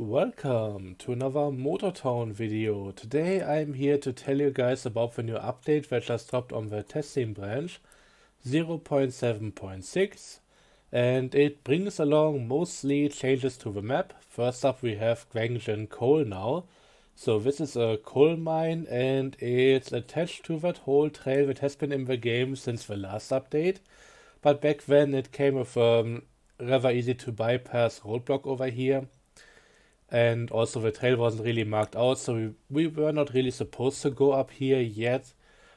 Welcome to another Motortown video. Today I'm here to tell you guys about the new update that just dropped on the testing branch 0.7.6, and it brings along mostly changes to the map. First up we have Grein coal now. So this is a coal mine and it's attached to that whole trail that has been in the game since the last update. But back then it came with a rather easy to bypass roadblock over here. And also the trail wasn't really marked out, so we were not really supposed to go up here yet.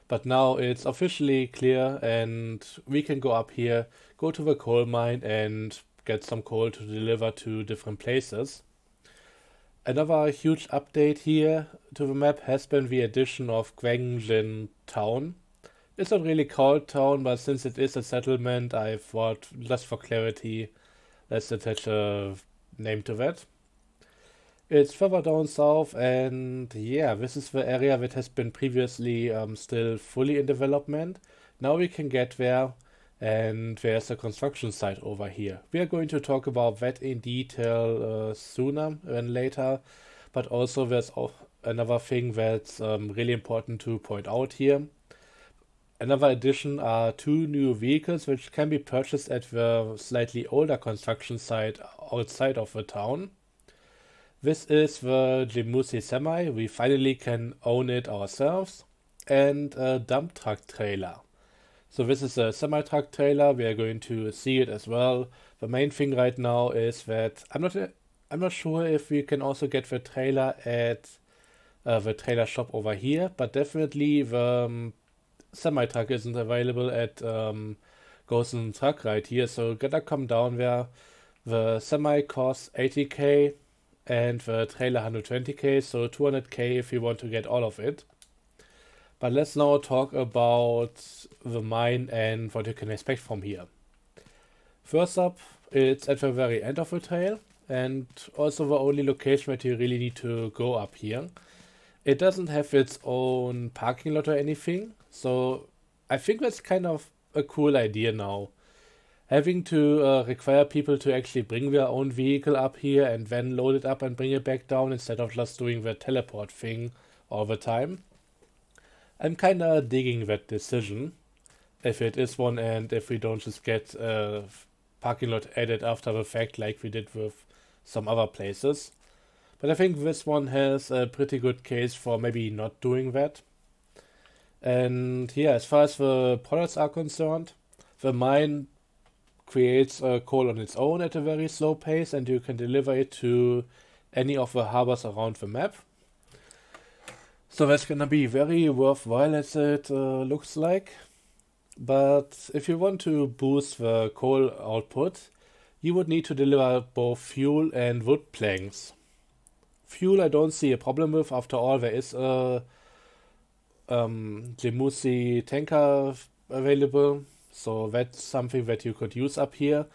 But now it's officially clear and we can go up here, go to the coal mine and get some coal to deliver to different places. Another huge update here to the map has been the addition of Grein town. It's not really called town, but since it is a settlement, I thought, just for clarity, let's attach a name to that. It's further down south, and yeah, this is the area that has been previously still fully in development. Now we can get there, and there's a construction site over here. We are going to talk about that in detail sooner than later, but also there's another thing that's really important to point out here. Another addition are two new vehicles which can be purchased at the slightly older construction site outside of the town. This is the Jemusi semi. We finally can own it ourselves. And a dump truck trailer. So this is a semi-truck trailer. We are going to see it as well. The main thing right now is that I'm not sure if we can also get the trailer at the trailer shop over here, but definitely the semi-truck isn't available at Ghost Truck right here. So gotta come down there. The semi costs 80k. And the trailer 120k, so 200k if you want to get all of it. But let's now talk about the mine and what you can expect from here. First up, it's at the very end of the trail, and also the only location that you really need to go up here. It doesn't have its own parking lot or anything, so I think that's kind of a cool idea now. Having to require people to actually bring their own vehicle up here and then load it up and bring it back down instead of just doing the teleport thing all the time. I'm kinda digging that decision, if it is one, and if we don't just get a parking lot added after the fact like we did with some other places. But I think this one has a pretty good case for maybe not doing that. And yeah, as far as the products are concerned, the mine creates coal on its own at a very slow pace, and you can deliver it to any of the harbors around the map. So that's gonna be very worthwhile as it looks like. But if you want to boost the coal output, you would need to deliver both fuel and wood planks. Fuel I don't see a problem with. After all, there is a Jemusi tanker available. So that's something that you could use up here.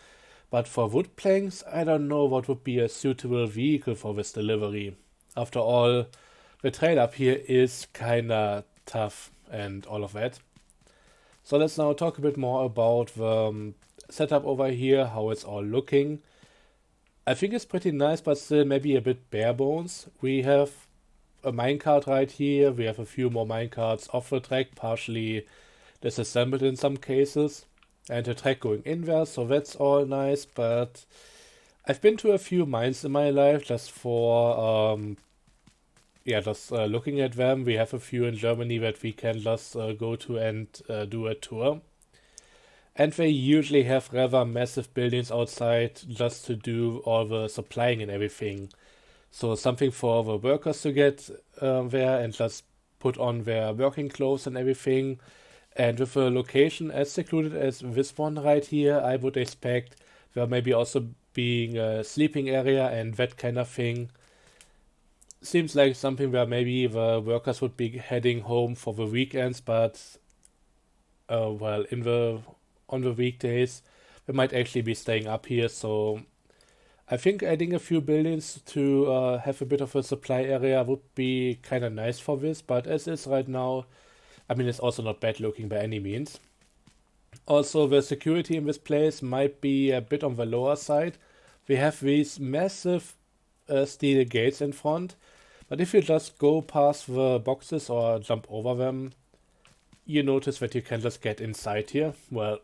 But for wood planks, I don't know what would be a suitable vehicle for this delivery. After all, the trail up here is kinda tough and all of that. So let's now talk a bit more about the setup over here, how it's all looking. I think it's pretty nice, but still maybe a bit bare bones. We have a minecart right here. We have a few more minecarts off the track, partially disassembled in some cases, and a track going in there, so that's all nice. But I've been to a few mines in my life just for looking at them. We have a few in Germany that we can just go to and do a tour, and they usually have rather massive buildings outside just to do all the supplying and everything. So something for the workers to get there and just put on their working clothes and everything. And with a location as secluded as this one right here, I would expect there maybe also being a sleeping area and that kind of thing. Seems like something where maybe the workers would be heading home for the weekends, but on the weekdays they might actually be staying up here. So I think adding a few buildings to have a bit of a supply area would be kind of nice for this. But as is right now, I mean, it's also not bad looking by any means. Also, the security in this place might be a bit on the lower side. We have these massive steel gates in front, but if you just go past the boxes or jump over them, you notice that you can just get inside here. Well,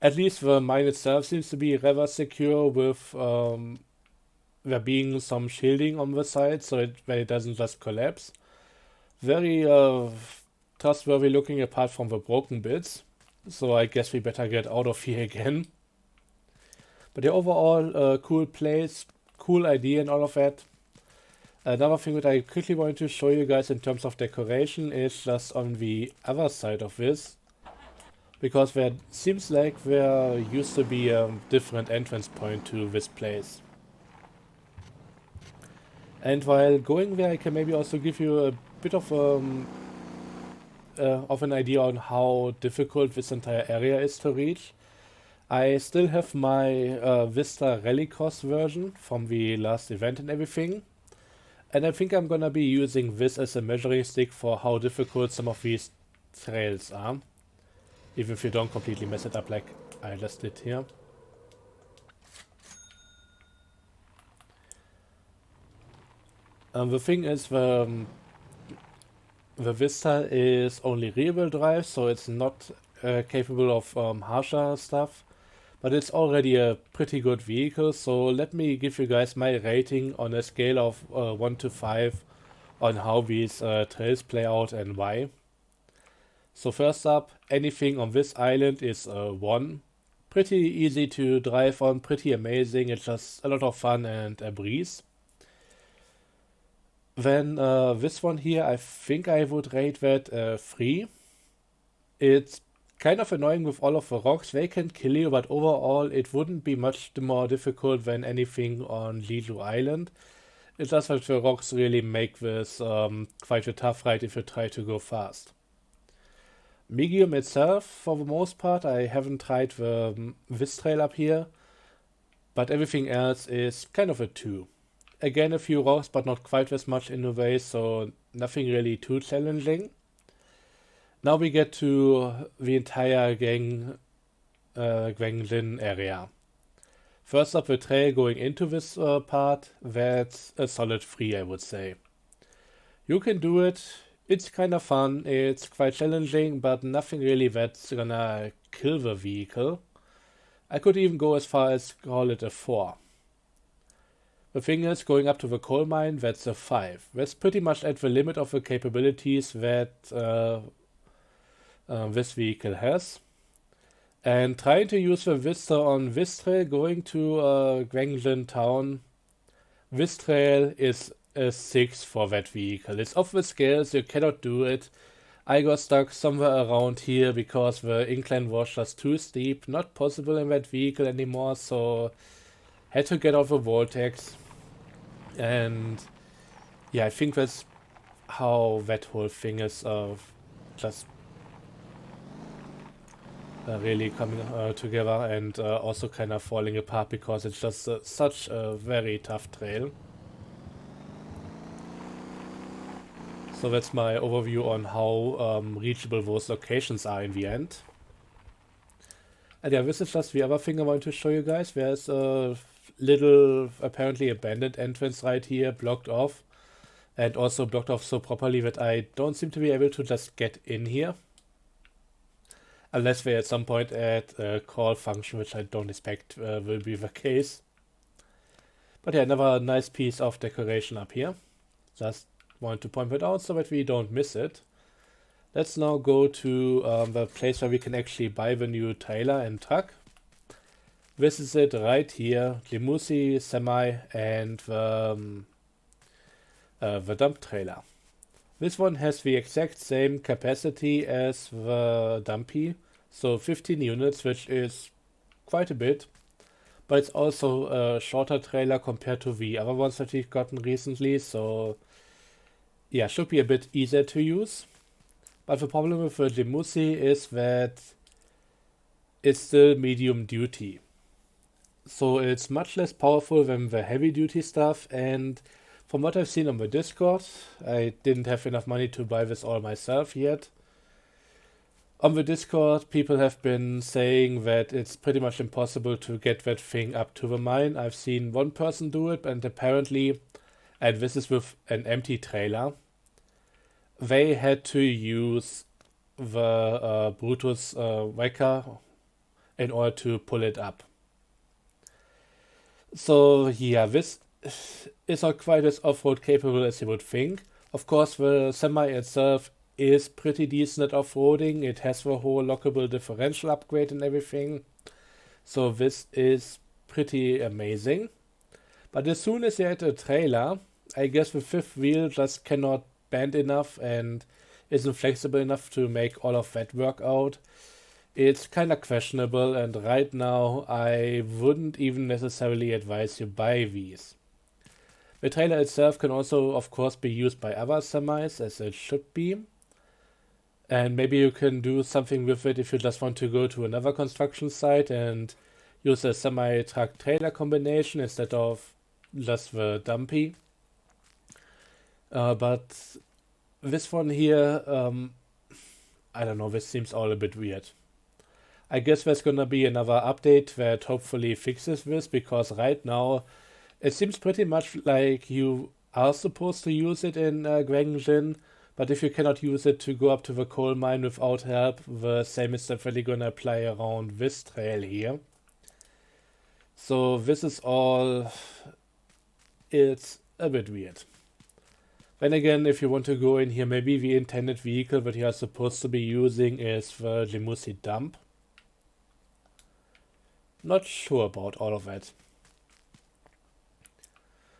at least the mine itself seems to be rather secure with there being some shielding on the side so that it doesn't just collapse. Very trustworthy looking apart from the broken bits. So I guess we better get out of here again. But the overall cool place, cool idea and all of that. Another thing that I quickly want to show you guys in terms of decoration is just on the other side of this. Because there seems like there used to be a different entrance point to this place. And while going there, I can maybe also give you a bit of an idea on how difficult this entire area is to reach. I still have my Vista Rallycross version from the last event and everything. And I think I'm gonna be using this as a measuring stick for how difficult some of these trails are. Even if you don't completely mess it up like I just did here. The thing is, the Vista is only rear-wheel drive, so it's not capable of harsher stuff. But it's already a pretty good vehicle, so let me give you guys my rating on a scale of 1 to 5 on how these trails play out and why. So first up, anything on this island is 1. Pretty easy to drive on, pretty amazing, it's just a lot of fun and a breeze. Then this one here, I think I would rate that 3. It's kind of annoying with all of the rocks, they can kill you, but overall it wouldn't be much more difficult than anything on Jeju Island. It's just that the rocks really make this quite a tough ride if you try to go fast. Medium itself, for the most part, I haven't tried this trail up here, but everything else is kind of a 2. Again, a few rocks, but not quite as much in the way, so nothing really too challenging. Now we get to the entire Gwangjin area. First up, the trail going into this part, that's a solid 3, I would say. You can do it, it's kind of fun, it's quite challenging, but nothing really that's gonna kill the vehicle. I could even go as far as call it a 4. The thing is, going up to the coal mine, that's a 5. That's pretty much at the limit of the capabilities that this vehicle has. And trying to use the Vista on this trail going to Gwangjin town, this trail is a 6 for that vehicle. It's off the scales, you cannot do it. I got stuck somewhere around here because the incline was just too steep, not possible in that vehicle anymore, so had to get off the vortex. And yeah, I think that's how that whole thing is just really coming together and also kind of falling apart because it's just such a very tough trail. So that's my overview on how reachable those locations are in the end. And yeah, this is just the other thing I want to show you guys. There's a little apparently abandoned entrance right here, blocked off. And also blocked off so properly that I don't seem to be able to just get in here. Unless they at some point add a call function, which I don't expect will be the case. But yeah, another nice piece of decoration up here. Just want to point that out so that we don't miss it. Let's now go to the place where we can actually buy the new trailer and truck. This is it right here, Jemusi, Semi, and the dump trailer. This one has the exact same capacity as the dumpy, so 15 units, which is quite a bit. But it's also a shorter trailer compared to the other ones that we've gotten recently, so yeah, should be a bit easier to use. But the problem with the Jemusi is that it's still medium duty. So it's much less powerful than the heavy duty stuff, and from what I've seen on the Discord, I didn't have enough money to buy this all myself yet. On the Discord, people have been saying that it's pretty much impossible to get that thing up to the mine. I've seen one person do it, and apparently, and this is with an empty trailer, they had to use the Brutus Wrecker in order to pull it up. So yeah, this is not quite as off-road capable as you would think. Of course, the semi itself is pretty decent at off-roading. It has the whole lockable differential upgrade and everything. So this is pretty amazing. But as soon as you add a trailer, I guess the fifth wheel just cannot bend enough and isn't flexible enough to make all of that work out. It's kind of questionable, and right now I wouldn't even necessarily advise you buy these. The trailer itself can also, of course, be used by other semis, as it should be. And maybe you can do something with it if you just want to go to another construction site and use a semi-truck trailer combination instead of just the dumpy. But this one here, I don't know, this seems all a bit weird. I guess there's gonna be another update that hopefully fixes this, because right now it seems pretty much like you are supposed to use it in Grein, but if you cannot use it to go up to the coal mine without help, the same is definitely gonna apply around this trail here. So this is all, it's a bit weird. Then again, if you want to go in here, maybe the intended vehicle that you are supposed to be using is the Jemusi dump. Not sure about all of that.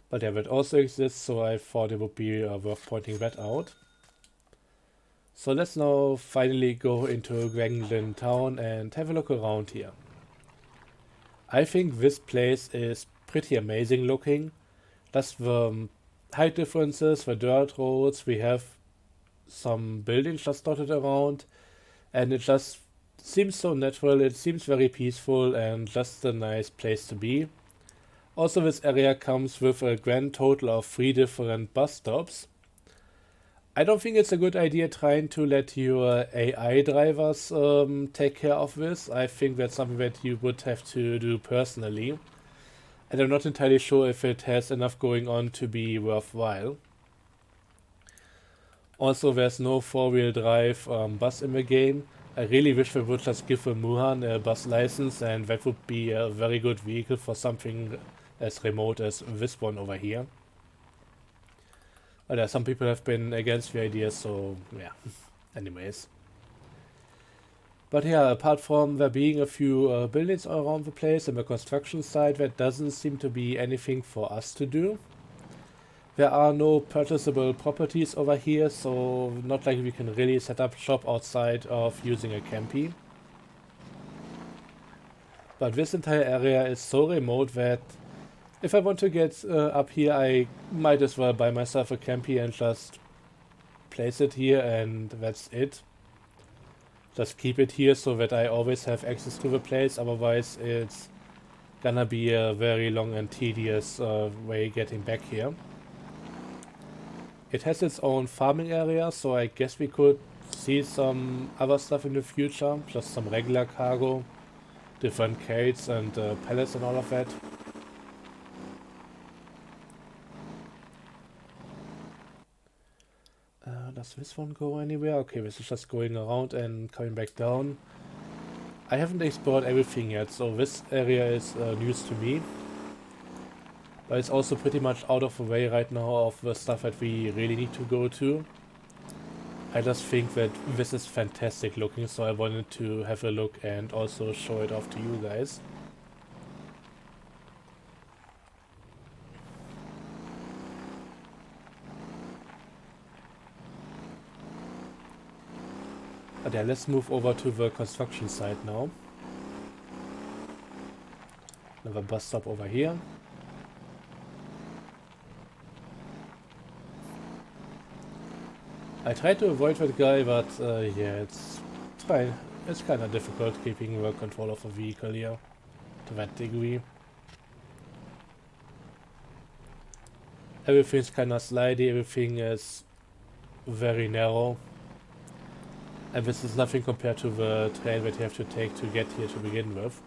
But yeah, that also exists, so I thought it would be worth pointing that out. So let's now finally go into Grein town and have a look around here. I think this place is pretty amazing looking. Just the height differences, the dirt roads, we have some buildings just dotted around, and it just seems so natural, it seems very peaceful and just a nice place to be. Also, this area comes with a grand total of 3 different bus stops. I don't think it's a good idea trying to let your AI drivers take care of this. I think that's something that you would have to do personally. And I'm not entirely sure if it has enough going on to be worthwhile. Also, there's no 4-wheel drive bus in the game. I really wish they would just give a Muhan a bus license, and that would be a very good vehicle for something as remote as this one over here. But some people have been against the idea, so yeah, anyways. But yeah, apart from there being a few buildings all around the place and the construction site, there doesn't seem to be anything for us to do. There are no purchasable properties over here, so not like we can really set up shop outside of using a campy. But this entire area is so remote that if I want to get up here, I might as well buy myself a campy and just place it here, and that's it. Just keep it here so that I always have access to the place, otherwise it's gonna be a very long and tedious way getting back here. It has its own farming area, so I guess we could see some other stuff in the future. Just some regular cargo, different crates and pallets and all of that. Does this one go anywhere? Okay, this is just going around and coming back down. I haven't explored everything yet, so this area is news to me. But it's also pretty much out of the way right now of the stuff that we really need to go to. I just think that this is fantastic looking, so I wanted to have a look and also show it off to you guys. But yeah, let's move over to the construction site now. Another bus stop over here. I tried to avoid that guy, but yeah, it's fine. It's kind of difficult keeping the control of a vehicle here to that degree. Everything's kind of slidey, everything is very narrow. And this is nothing compared to the train that you have to take to get here to begin with.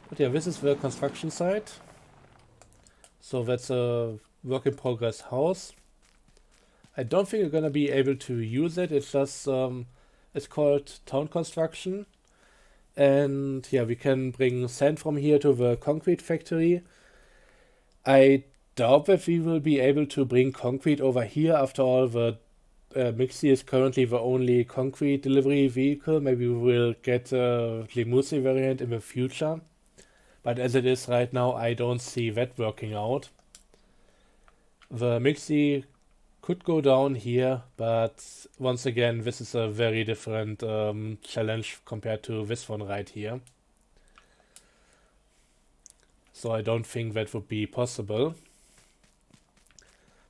But yeah, this is the construction site. So that's a work in progress house. I don't think you're gonna be able to use it. It's just it's called town construction. And yeah, we can bring sand from here to the concrete factory. I doubt that we will be able to bring concrete over here. After all, the Mixie is currently the only concrete delivery vehicle. Maybe we will get a Jemusi variant in the future. But as it is right now, I don't see that working out. The Mixie could go down here, but once again, this is a very different challenge compared to this one right here. So I don't think that would be possible.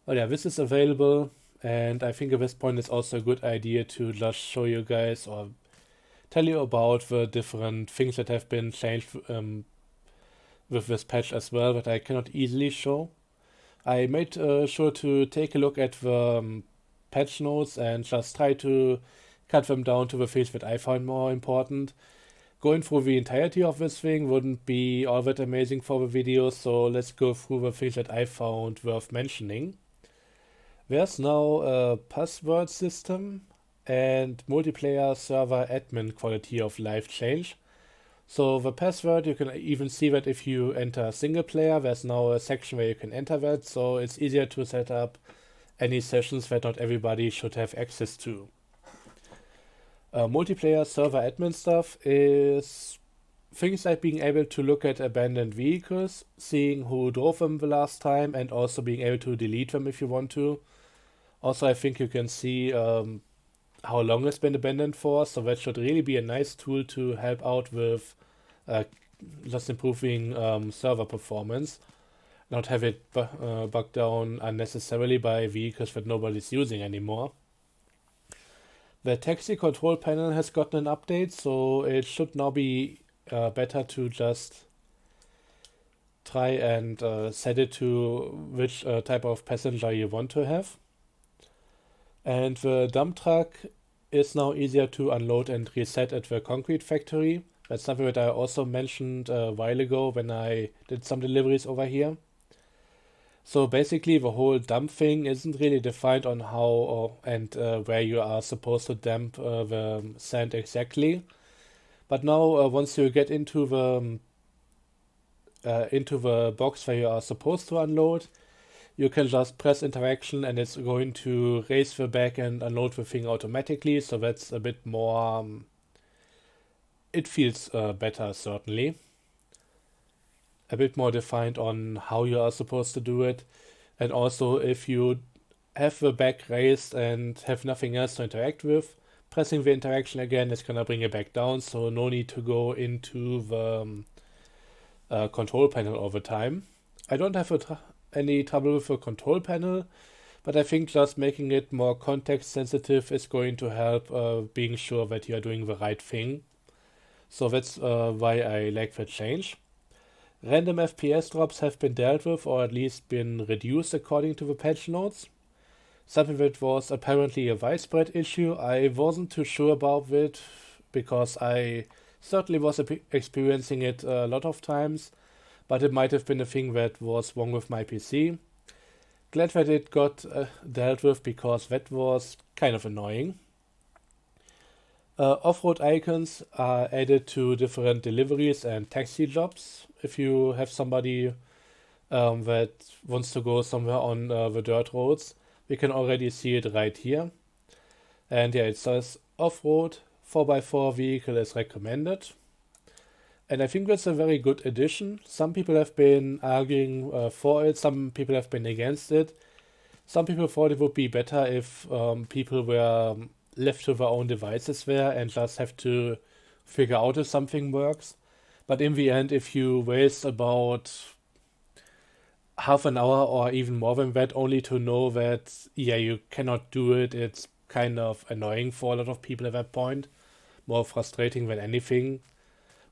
But yeah, this is available, and I think at this point it's also a good idea to just show you guys or tell you about the different things that have been changed with this patch as well that I cannot easily show. I made sure to take a look at the patch notes and just try to cut them down to the things that I find more important. Going through the entirety of this thing wouldn't be all that amazing for the video, so let's go through the things that I found worth mentioning. There's now a password system and multiplayer server admin quality of life change. So the password, you can even see that if you enter single player, there's now a section where you can enter that, so it's easier to set up any sessions that not everybody should have access to. Multiplayer server admin stuff is things like being able to look at abandoned vehicles, seeing who drove them the last time, and also being able to delete them if you want to. Also, I think you can see how long it's been abandoned for, so that should really be a nice tool to help out with just improving server performance, not have it bugged down unnecessarily by vehicles that nobody's using anymore. The taxi control panel has gotten an update, so it should now be better to just try and set it to which type of passenger you want to have. And the dump truck is now easier to unload and reset at the concrete factory. That's something that I also mentioned a while ago when I did some deliveries over here. So basically the whole dump thing isn't really defined on how and where you are supposed to dump the sand exactly. But now once you get into the box where you are supposed to unload, you can just press interaction and it's going to raise the back and unload the thing automatically. So that's a bit more, it feels better certainly. A bit more defined on how you are supposed to do it. And also if you have the back raised and have nothing else to interact with, pressing the interaction again is gonna bring it back down, so no need to go into the control panel all the time. I don't have any trouble with the control panel, but I think just making it more context sensitive is going to help being sure that you are doing the right thing. So that's why I like that change. Random FPS drops have been dealt with, or at least been reduced according to the patch notes. Something that was apparently a widespread issue. I wasn't too sure about it, because I certainly was experiencing it a lot of times, but it might have been a thing that was wrong with my PC. Glad that it got dealt with, because that was kind of annoying. Off-road icons are added to different deliveries and taxi jobs. If you have somebody that wants to go somewhere on the dirt roads, we can already see it right here. And yeah, it says off-road 4x4 vehicle is recommended. And I think that's a very good addition. Some people have been arguing for it, some people have been against it. Some people thought it would be better if people were left to their own devices there and just have to figure out if something works. But in the end, if you waste about half an hour or even more than that only to know that, yeah, you cannot do it, it's kind of annoying for a lot of people at that point. More frustrating than anything,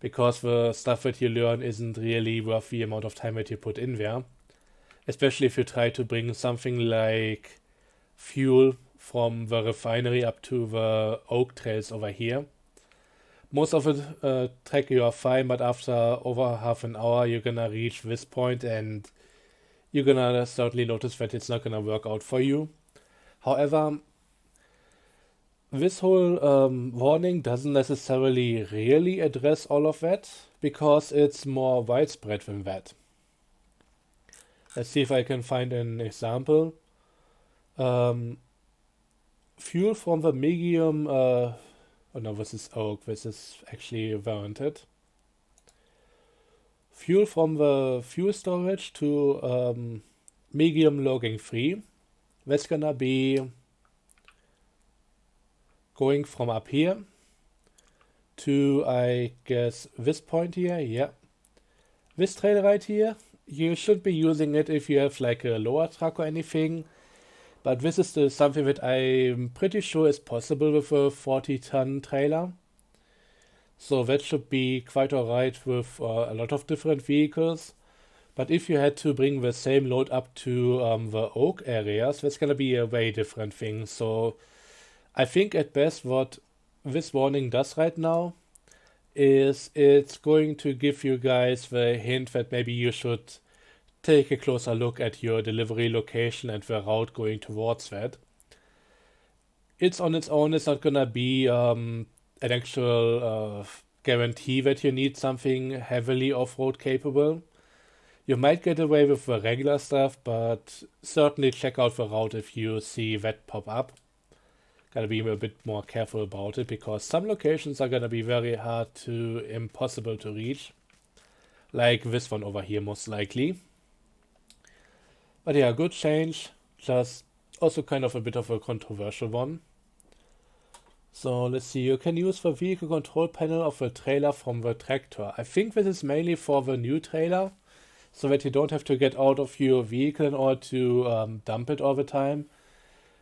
because the stuff that you learn isn't really worth the amount of time that you put in there. Especially if you try to bring something like fuel from the refinery up to the oak trails over here. Most of the track you are fine, but after over half an hour you're gonna reach this point and you're gonna certainly notice that it's not gonna work out for you. However, this whole warning doesn't necessarily really address all of that because it's more widespread than that. Let's see if I can find an example. Fuel from the medium, oh no, this is oak, this is actually warranted. Fuel from the fuel storage to medium logging free. That's gonna be going from up here to, I guess, this point here. Yeah, this trail right here. You should be using it if you have like a lower truck or anything, but this is something that I'm pretty sure is possible with a 40-ton trailer. So that should be quite alright with a lot of different vehicles. But if you had to bring the same load up to the oak areas, that's gonna be a way different thing. So I think at best what this warning does right now is it's going to give you guys the hint that maybe you should take a closer look at your delivery location and the route going towards that. It's on its own, it's not gonna be an actual guarantee that you need something heavily off-road capable. You might get away with the regular stuff, but certainly check out the route if you see that pop up. Gotta be a bit more careful about it because some locations are gonna be very hard to impossible to reach. Like this one over here most likely. But yeah, good change, just also kind of a bit of a controversial one. So let's see, you can use the vehicle control panel of the trailer from the tractor. I think this is mainly for the new trailer, so that you don't have to get out of your vehicle in order to dump it all the time.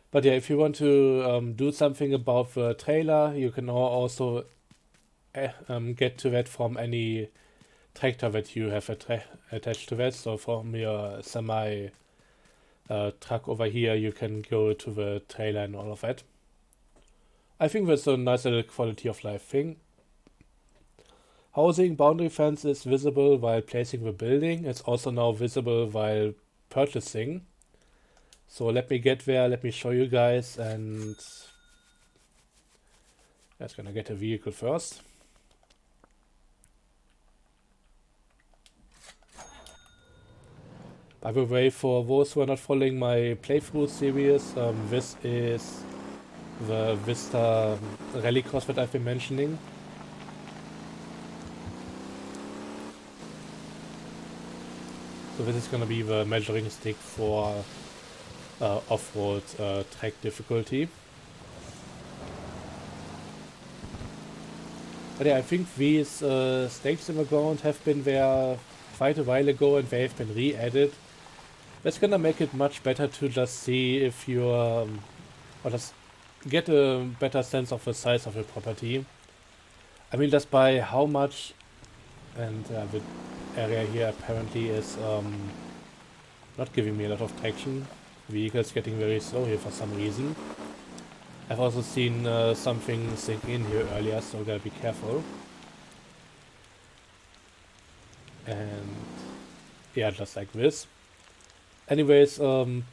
But yeah, if you want to do something about the trailer, you can also get to that from any tractor that you have attached to that. So from your semi truck over here, you can go to the trailer and all of that. I think that's a nice little quality of life thing. Housing boundary fence is visible while placing the building. It's also now visible while purchasing. So let me get there, let me show you guys, and that's gonna get a vehicle first. By the way, for those who are not following my playthrough series, this is the Vista Rallycross that I've been mentioning. So this is gonna be the measuring stick for off-road track difficulty. But yeah, I think these stakes in the ground have been there quite a while ago and they have been re-added. That's gonna make it much better to just see if you're or just get a better sense of the size of your property. I mean, just by how much, and the area here apparently is not giving me a lot of traction. Vehicles getting very slow here for some reason. I've also seen something sink in here earlier, so gotta be careful. And yeah, just like this. Anyways, the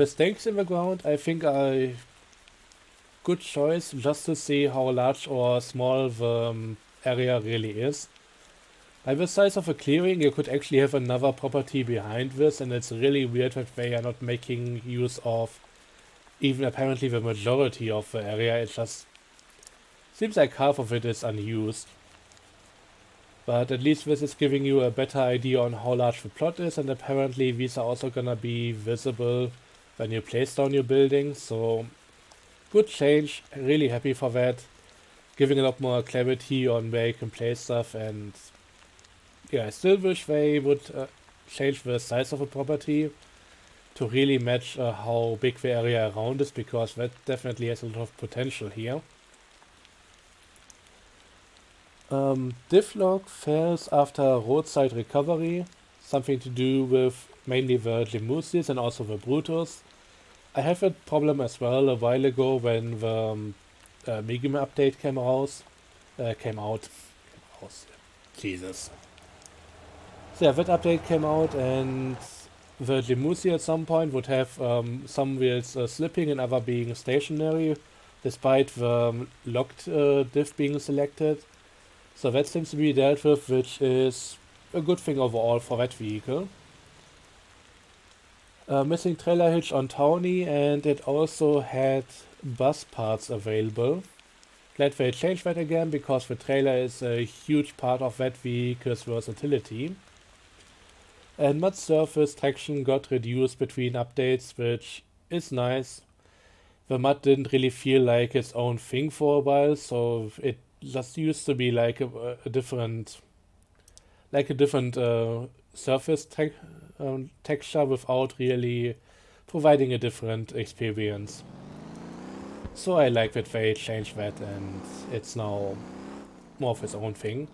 stakes in the ground I think are a good choice just to see how large or small the area really is. By the size of a clearing, you could actually have another property behind this, and it's really weird that they are not making use of even apparently the majority of the area. It just seems like half of it is unused. But at least this is giving you a better idea on how large the plot is, and apparently these are also gonna be visible when you place down your building, so good change, really happy for that. Giving a lot more clarity on where you can place stuff, and yeah, I still wish they would change the size of a property to really match how big the area around is, because that definitely has a lot of potential here. Diff log fails after roadside recovery, something to do with mainly the Jemusis and also the Brutus. I had a problem as well a while ago when the Medium update came out. Raus. Jesus. So yeah, that update came out, and the Jemusi at some point would have some wheels slipping and other being stationary, despite the locked diff being selected. So that seems to be dealt with, which is a good thing overall for that vehicle. Missing trailer hitch on Tawny, and it also had bus parts available. Glad they changed that again, because the trailer is a huge part of that vehicle's versatility. And mud surface traction got reduced between updates, which is nice. The mud didn't really feel like its own thing for a while, so it just used to be like a different, surface texture without really providing a different experience. So I like that they changed that, and it's now more of its own thing.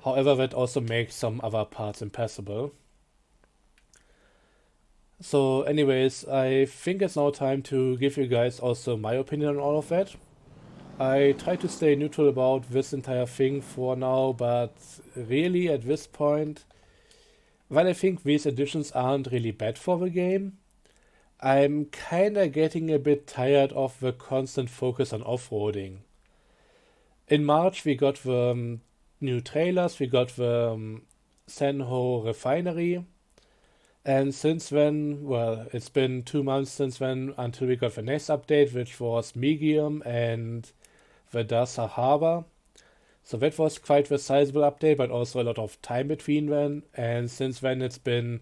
However, that also makes some other parts impassable. So anyways, I think it's now time to give you guys also my opinion on all of that. I try to stay neutral about this entire thing for now, but really at this point, while I think these additions aren't really bad for the game, I'm kinda getting a bit tired of the constant focus on off-roading. In March we got the new trailers, we got the Senho refinery, and since then, well, it's been 2 months since then until we got the next update, which was Medium and the Dasa Harbor. So that was quite a sizable update, but also a lot of time between then, and since then it's been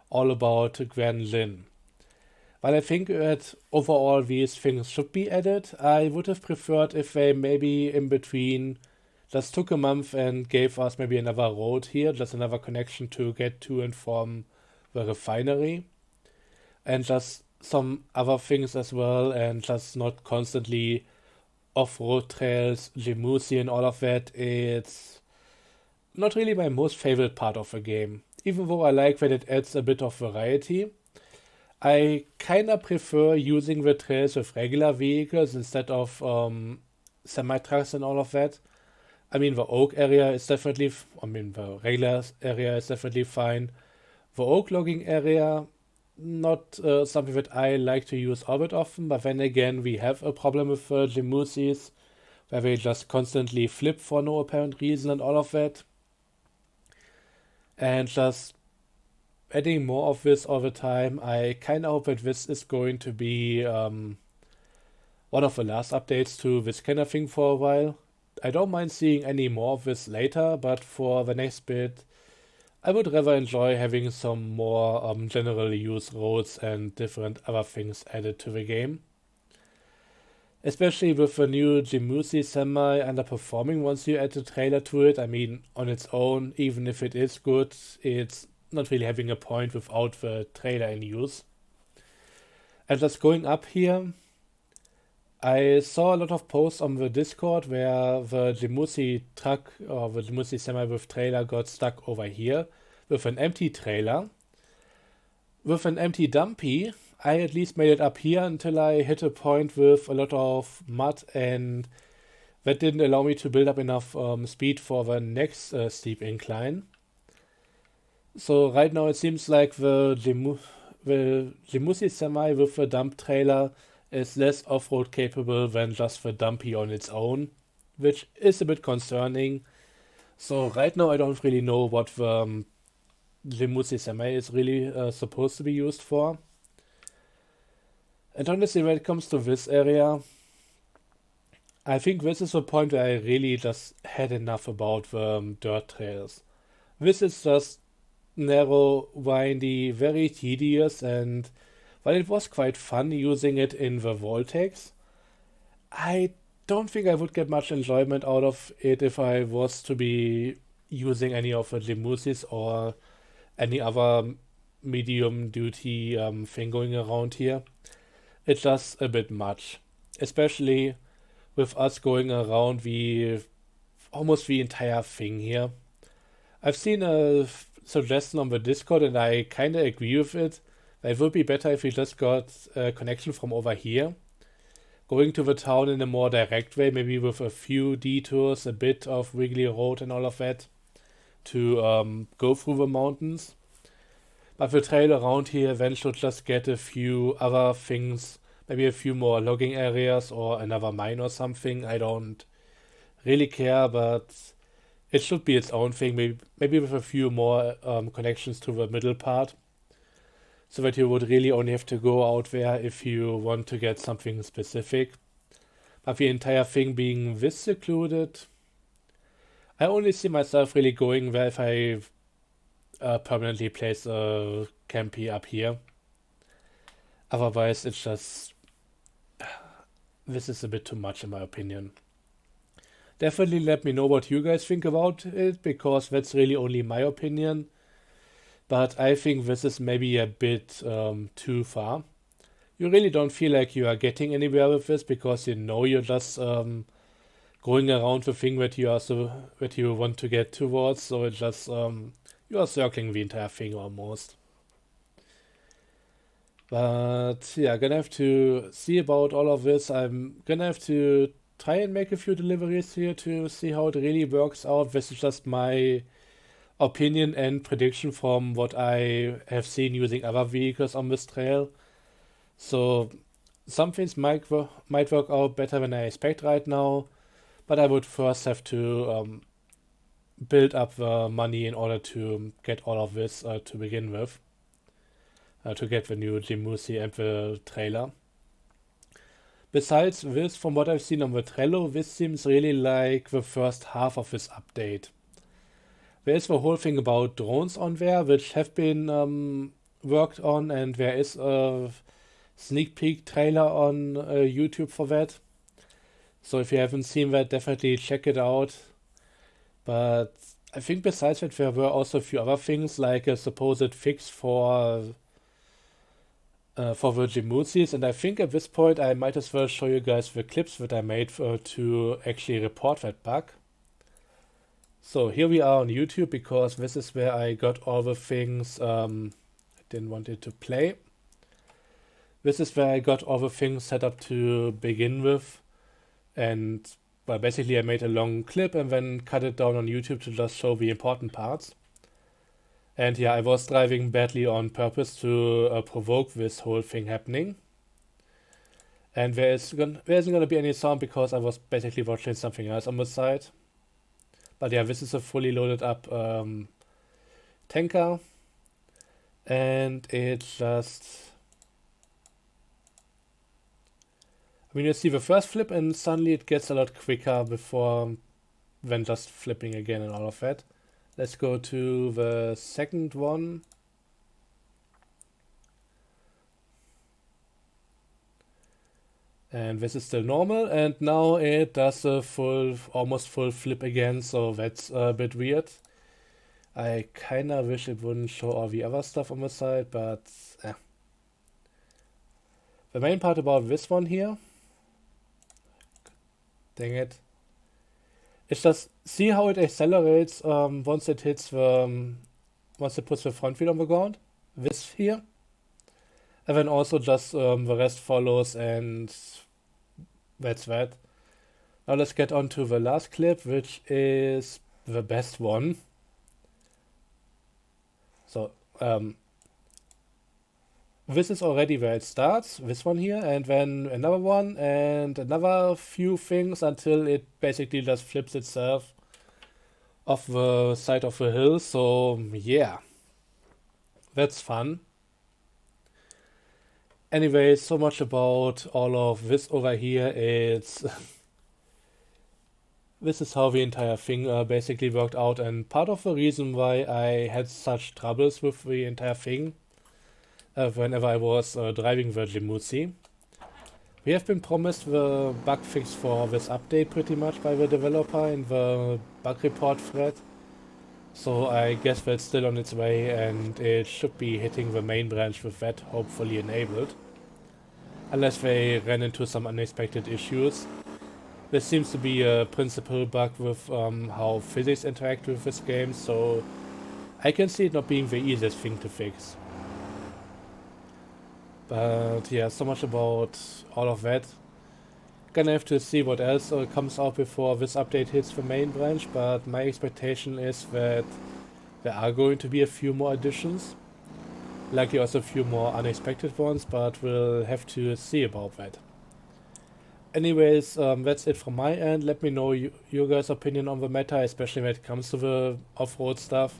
all about Grein. While I think that overall these things should be added, I would have preferred if they maybe in between just took a month and gave us maybe another road here, just another connection to get to and from the refinery, and just some other things as well, and just not constantly off-road trails, Jemusi and all of that. It's not really my most favorite part of the game. Even though I like that it adds a bit of variety, I kinda prefer using the trails with regular vehicles instead of semi-trucks and all of that. I mean, the oak area is definitely, the regular area is definitely fine. The oak logging area, not something that I like to use all that often, but then again, we have a problem with Jemusis, where they just constantly flip for no apparent reason and all of that. And just adding more of this all the time, I kind of hope that this is going to be one of the last updates to this kind of thing for a while. I don't mind seeing any more of this later, but for the next bit, I would rather enjoy having some more general use roads and different other things added to the game. Especially with the new Jemusi semi underperforming once you add the trailer to it. I mean, on its own, even if it is good, it's not really having a point without the trailer in use. And just going up here, I saw a lot of posts on the Discord where the Jemusi truck or the Jemusi semi with trailer got stuck over here with an empty trailer. With an empty dumpy, I at least made it up here until I hit a point with a lot of mud, and that didn't allow me to build up enough speed for the next steep incline. So right now it seems like the Jemusi semi with the dump trailer is less off-road capable than just the dumpy on its own, which is a bit concerning. So right now I don't really know what the Jemusi semi is really supposed to be used for. And honestly, when it comes to this area, I think this is the point where I really just had enough about the dirt trails. This is just narrow, windy, very tedious, and while it was quite fun using it in the Voltex, I don't think I would get much enjoyment out of it if I was to be using any of the Jemusis or any other medium duty thing going around here. It's just a bit much, especially with us going around almost the entire thing here. I've seen a suggestion on the Discord and I kind of agree with it, It would be better if we just got a connection from over here, going to the town in a more direct way, maybe with a few detours, a bit of wiggly road and all of that, to go through the mountains. But the trail around here then should just get a few other things, maybe a few more logging areas or another mine or something. I don't really care, but it should be its own thing, maybe with a few more connections to the middle part, so that you would really only have to go out there if you want to get something specific. But the entire thing being this secluded, I only see myself really going there if I permanently place a campy up here. Otherwise, it's just... this is a bit too much in my opinion. Definitely let me know what you guys think about it, because that's really only my opinion. But I think this is maybe a bit too far. You really don't feel like you are getting anywhere with this, because you know you're just going around the thing that you want to get towards. So it's just you are circling the entire thing almost. But yeah, gonna have to see about all of this. I'm gonna have to try and make a few deliveries here to see how it really works out. This is just my opinion and prediction from what I have seen using other vehicles on this trail. So some things might work out better than I expect right now, but I would first have to build up the money in order to get all of this to begin with, to get the new Jemusi and the trailer. Besides this, from what I've seen on the Trello, this seems really like the first half of this update. There is the whole thing about drones on there, which have been worked on, and there is a sneak peek trailer on YouTube for that. So if you haven't seen that, definitely check it out. But I think besides that, there were also a few other things, like a supposed fix for the Jemusis, and I think at this point I might as well show you guys the clips that I made to actually report that bug. So here we are on YouTube, because this is where I got all the things I didn't want it to play. This is where I got all the things set up to begin with, and well, basically I made a long clip and then cut it down on YouTube to just show the important parts. And yeah, I was driving badly on purpose to provoke this whole thing happening. And there isn't going to be any sound because I was basically watching something else on the side. But yeah, this is a fully loaded up tanker. And it's just... I mean, you see the first flip and suddenly it gets a lot quicker than just flipping again and all of that. Let's go to the second one. And this is still normal, and now it does a almost full flip again, so that's a bit weird. I kinda wish it wouldn't show all the other stuff on the side, but The main part about this one here, dang it, it's just see how it accelerates once it puts the front wheel on the ground, this here, and then also just the rest follows, and that's that. Now let's get on to the last clip, which is the best one. So this is already where it starts, this one here, and then another one, and another few things until it basically just flips itself off the side of the hill. So yeah, that's fun. Anyway, so much about all of this over here. It's this is how the entire thing basically worked out, and part of the reason why I had such troubles with the entire thing whenever I was driving the Jemusi. We have been promised the bug fix for this update pretty much by the developer in the bug report thread, so I guess that's still on its way, and it should be hitting the main branch with that hopefully enabled, unless they ran into some unexpected issues. This seems to be a principal bug with how physics interact with this game, so I can see it not being the easiest thing to fix. But yeah, so much about all of that. Gonna have to see what else comes out before this update hits the main branch, but my expectation is that there are going to be a few more additions. Likely also a few more unexpected ones, but we'll have to see about that. Anyways, that's it from my end. Let me know your guys' opinion on the matter, especially when it comes to the off-road stuff.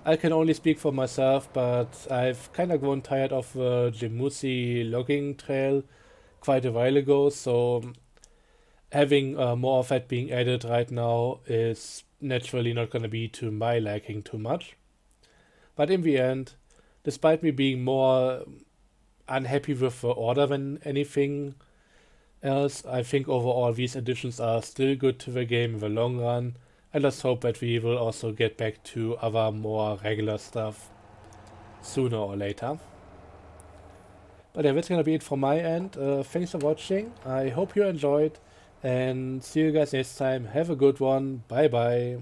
I can only speak for myself, but I've kind of grown tired of the Jemusi logging trail quite a while ago, so having more of that being added right now is naturally not going to be to my liking too much. But in the end, despite me being more unhappy with the order than anything else, I think overall these additions are still good to the game in the long run. I just hope that we will also get back to other more regular stuff sooner or later. But yeah, that's gonna be it from my end. Thanks for watching. I hope you enjoyed and see you guys next time. Have a good one. Bye bye.